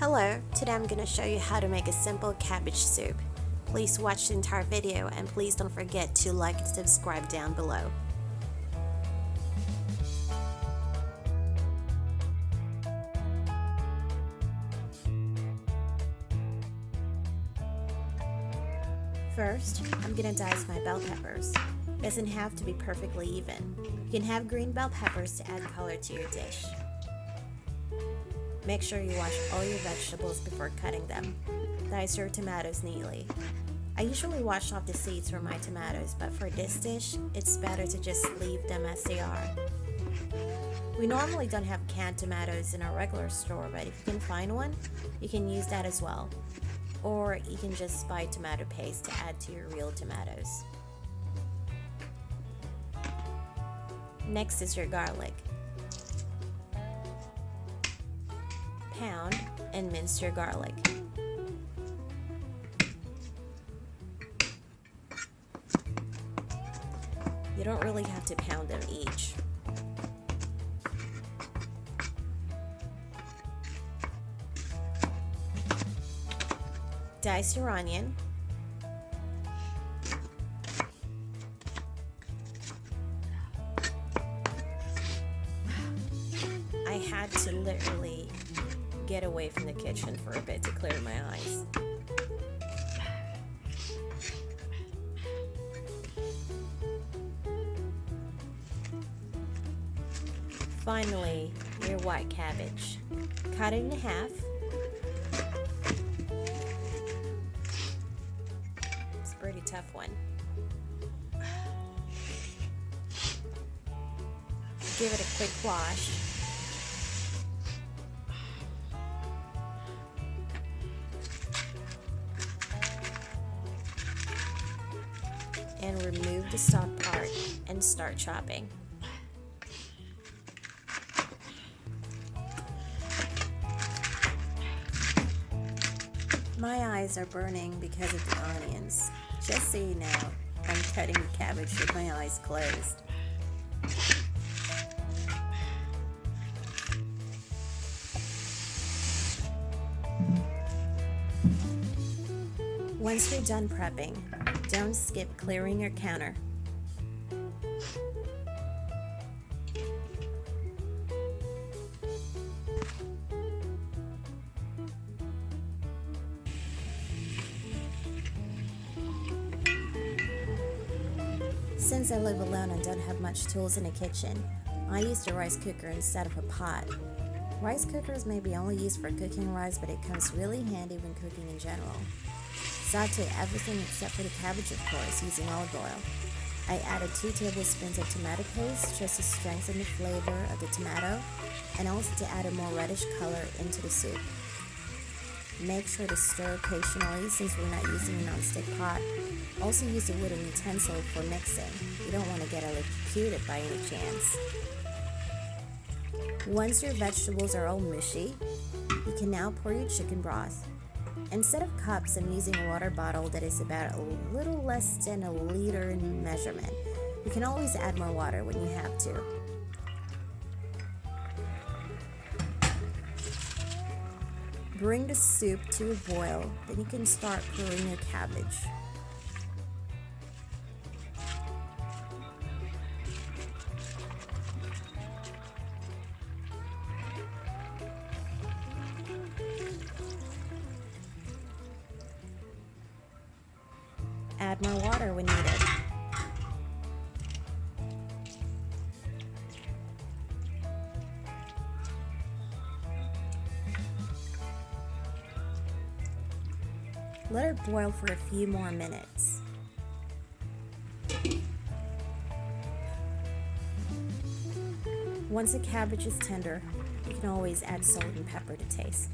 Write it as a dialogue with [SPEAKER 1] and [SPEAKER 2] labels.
[SPEAKER 1] Hello, today I'm going to show you how to make a simple cabbage soup. Please watch the entire video and please don't forget to like and subscribe down below. First, I'm going to dice my bell peppers. It doesn't have to be perfectly even. You can have green bell peppers to add color to your dish. Make sure you wash all your vegetables before cutting them. Dice your tomatoes neatly. I usually wash off the seeds from my tomatoes, but for this dish, it's better to just leave them as they are. We normally don't have canned tomatoes in our regular store, but if you can find one, you can use that as well. Or you can just buy tomato paste to add to your real tomatoes. Next is your garlic. Pound and mince your garlic. You don't really have to pound them each. Dice your onion. I had to literally get away from the kitchen for a bit to clear my eyes. Finally, your white cabbage. Cut it in half. It's a pretty tough one. Give it a quick wash. And remove the stalk part and start chopping. My eyes are burning because of the onions. Just so you know, I'm cutting the cabbage with my eyes closed. Once you're done prepping, don't skip clearing your counter. Since I live alone and don't have much tools in the kitchen, I use the rice cooker instead of a pot. Rice cookers may be only used for cooking rice, but it comes really handy when cooking in general. Saute everything except for the cabbage, of course, using olive oil. I added 2 tablespoons of tomato paste just to strengthen the flavor of the tomato and also to add a more reddish color into the soup. Make sure to stir occasionally since we're not using a non-stick pot. Also use a wooden utensil for mixing. You don't want to get electrocuted by any chance. Once your vegetables are all mushy, you can now pour your chicken broth. Instead of cups, I'm using a water bottle that is about a little less than a liter in measurement. You can always add more water when you have to. Bring the soup to a boil, then you can start pouring your cabbage. Add more water when needed. Let it boil for a few more minutes. Once the cabbage is tender, you can always add salt and pepper to taste.